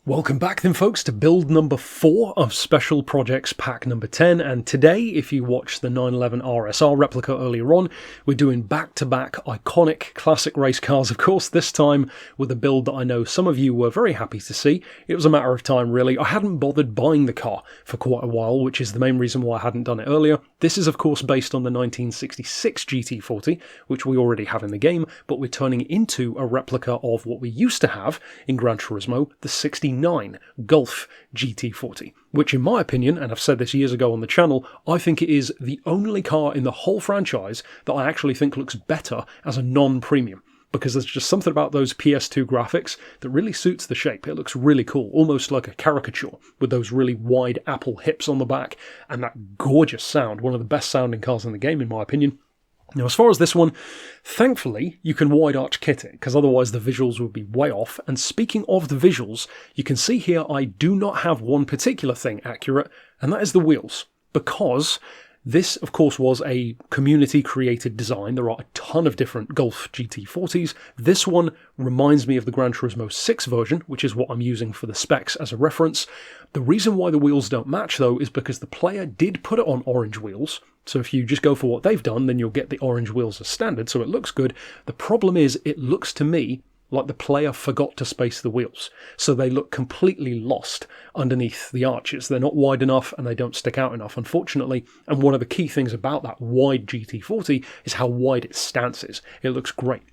Welcome back then folks to build number 4 of Special Projects pack number 10, and today, if you watched the 911 RSR replica earlier on, we're doing back-to-back iconic classic race cars, of course, this time with a build that I know some of you were very happy to see. It was a matter of time really. I hadn't bothered buying the car for quite a while, which is the main reason why I hadn't done it earlier. This is of course based on the 1966 GT40, which we already have in the game, but we're turning into a replica of what we used to have in Gran Turismo, the 69 Golf GT40, which in my opinion, and I've said this years ago on the channel, I think it is the only car in the whole franchise that I actually think looks better as a non-premium, because there's just something about those PS2 graphics that really suits the shape. It looks really cool, almost like a caricature, with those really wide Apple hips on the back and that gorgeous sound, one of the best sounding cars in the game in my opinion. Now, as far as this one, thankfully, you can wide arch kit it, because otherwise the visuals would be way off. And speaking of the visuals, you can see here I do not have one particular thing accurate, and that is the wheels, because this, of course, was a community-created design. There are a ton of different Golf GT40s. This one reminds me of the Gran Turismo 6 version, which is what I'm using for the specs as a reference. The reason why the wheels don't match, though, is because the player did put it on orange wheels. So if you just go for what they've done, then you'll get the orange wheels as standard, so it looks good. The problem is, it looks to me like the player forgot to space the wheels, so they look completely lost underneath the arches. They're not wide enough and they don't stick out enough, unfortunately, and one of the key things about that wide GT40 is how wide its stance is. It looks great.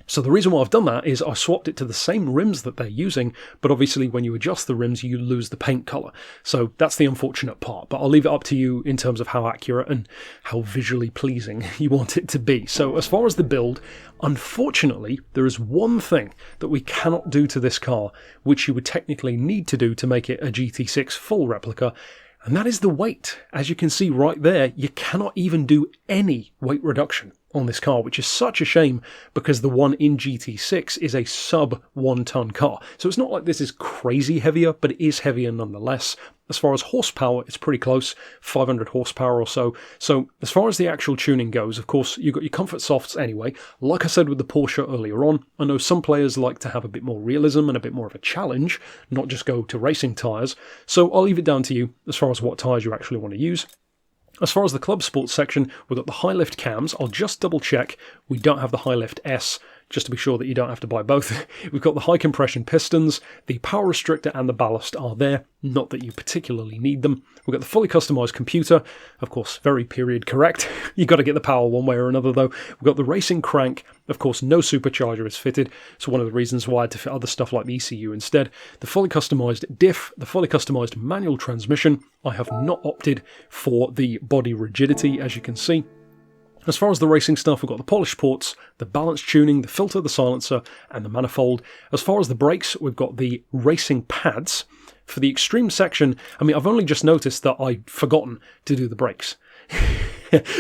So the reason why I've done that is I swapped it to the same rims that they're using, but obviously when you adjust the rims you lose the paint colour. So that's the unfortunate part, but I'll leave it up to you in terms of how accurate and how visually pleasing you want it to be. So as far as the build, unfortunately there is one thing that we cannot do to this car, which you would technically need to do to make it a GT6 full replica, and that is the weight. As you can see right there, you cannot even do any weight reduction on this car, which is such a shame because the one in GT6 is a sub 1 ton car. So it's not like this is crazy heavier, but it is heavier nonetheless. As far as horsepower, it's pretty close, 500 horsepower or so. So as far as the actual tuning goes, of course, you've got your comfort softs anyway. Like I said with the Porsche earlier on, I know some players like to have a bit more realism and a bit more of a challenge, not just go to racing tyres. So I'll leave it down to you as far as what tyres you actually want to use. As far as the club sports section, we've got the high lift cams. I'll just double check we don't have the high lift S, just to be sure that you don't have to buy both. We've got the high compression pistons, the power restrictor and the ballast are there, not that you particularly need them. We've got the fully customised computer, of course very period correct. You've got to get the power one way or another though. We've got the racing crank, of course no supercharger is fitted, so one of the reasons why I had to fit other stuff like the ECU instead. The fully customised diff, the fully customised manual transmission. I have not opted for the body rigidity, as you can see. As far as the racing stuff, we've got the polish ports, the balance tuning, the filter, the silencer, and the manifold. As far as the brakes, we've got the racing pads. For the extreme section, I mean, I've only just noticed that I'd forgotten to do the brakes.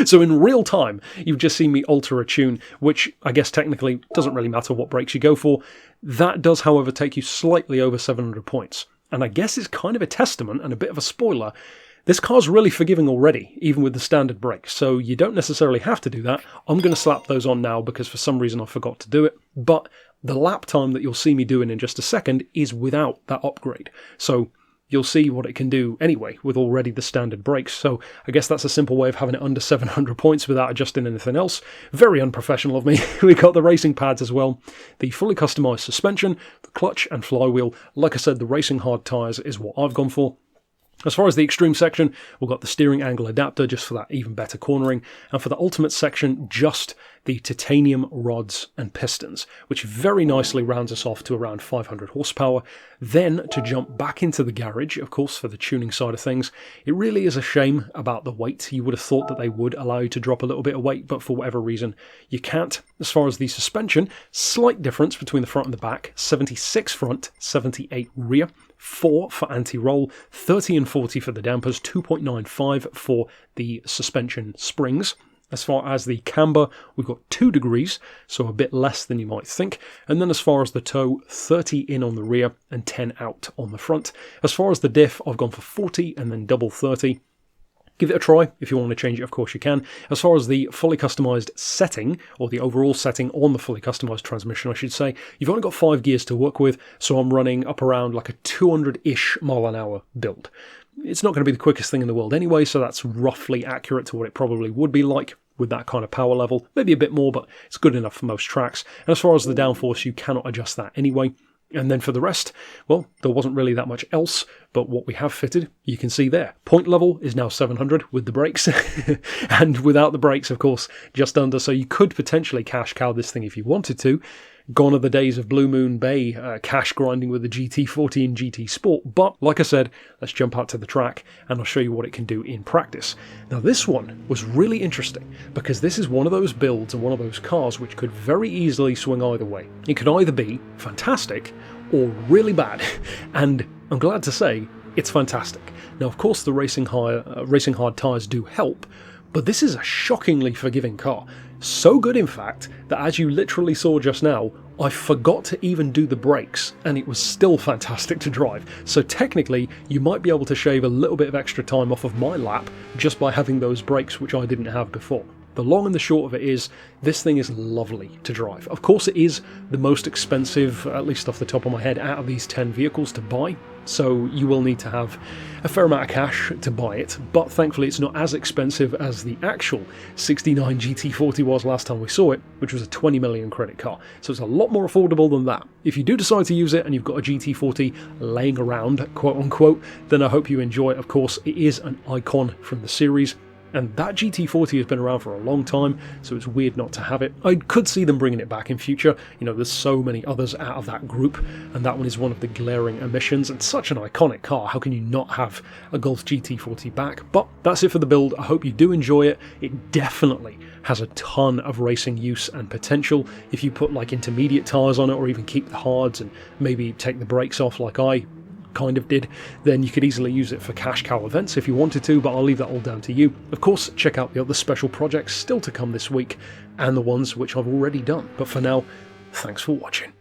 So in real time, you've just seen me alter a tune, which I guess technically doesn't really matter what brakes you go for. That does, however, take you slightly over 700 points. And I guess it's kind of a testament and a bit of a spoiler. This car's really forgiving already, even with the standard brakes, so you don't necessarily have to do that. I'm going to slap those on now because for some reason I forgot to do it, but the lap time that you'll see me doing in just a second is without that upgrade. So you'll see what it can do anyway with already the standard brakes. So I guess that's a simple way of having it under 700 points without adjusting anything else. Very unprofessional of me. We got the racing pads as well, the fully customised suspension, the clutch and flywheel. Like I said, the racing hard tyres is what I've gone for. As far as the extreme section, we've got the steering angle adapter just for that even better cornering, and for the ultimate section, just the titanium rods and pistons, which very nicely rounds us off to around 500 horsepower. Then, to jump back into the garage, of course, for the tuning side of things, it really is a shame about the weight. You would have thought that they would allow you to drop a little bit of weight, but for whatever reason, you can't. As far as the suspension, slight difference between the front and the back, 76 front, 78 rear. 4 for anti-roll, 30 and 40 for the dampers, 2.95 for the suspension springs. As far as the camber, we've got 2 degrees, so a bit less than you might think. And then as far as the toe, 30 in on the rear and 10 out on the front. As far as the diff, I've gone for 40 and then double 30. give it a try. If you want to change it, of course you can. As far as the fully customised setting, or the overall setting on the fully customised transmission, I should say, you've only got 5 gears to work with, so I'm running up around like a 200-ish mile an hour build. It's not going to be the quickest thing in the world anyway, so that's roughly accurate to what it probably would be like with that kind of power level. Maybe a bit more, but it's good enough for most tracks. And as far as the downforce, you cannot adjust that anyway. And then for the rest, well, there wasn't really that much else, but what we have fitted, you can see there. Point level is now 700 with the brakes, and without the brakes, of course, just under, so you could potentially cash cow this thing if you wanted to. Gone are the days of Blue Moon Bay cash grinding with the GT40 and GT Sport, but like I said, let's jump out to the track and I'll show you what it can do in practice. Now this one was really interesting because this is one of those builds and one of those cars which could very easily swing either way. It could either be fantastic or really bad, and I'm glad to say it's fantastic. Now of course the racing hard tyres do help, but this is a shockingly forgiving car. So good, in fact, that as you literally saw just now, I forgot to even do the brakes, and it was still fantastic to drive. So technically, you might be able to shave a little bit of extra time off of my lap just by having those brakes, which I didn't have before. The long and the short of it is, this thing is lovely to drive. Of course it is the most expensive, at least off the top of my head, out of these 10 vehicles to buy, so you will need to have a fair amount of cash to buy it, but thankfully it's not as expensive as the actual 69 GT40 was last time we saw it, which was a 20 million credit car, so it's a lot more affordable than that. If you do decide to use it and you've got a GT40 laying around, quote unquote, then I hope you enjoy it. Of course, it is an icon from the series, and that GT40 has been around for a long time, so it's weird not to have it. I could see them bringing it back in future. You know, there's so many others out of that group, and that one is one of the glaring omissions, and such an iconic car. How can you not have a Golf GT40 back? But that's it for the build. I hope you do enjoy it. It definitely has a ton of racing use and potential. If you put like intermediate tyres on it, or even keep the hards and maybe take the brakes off like I kind of did, then you could easily use it for cash cow events if you wanted to, but I'll leave that all down to you. Of course, check out the other special projects still to come this week, and the ones which I've already done. But for now, thanks for watching.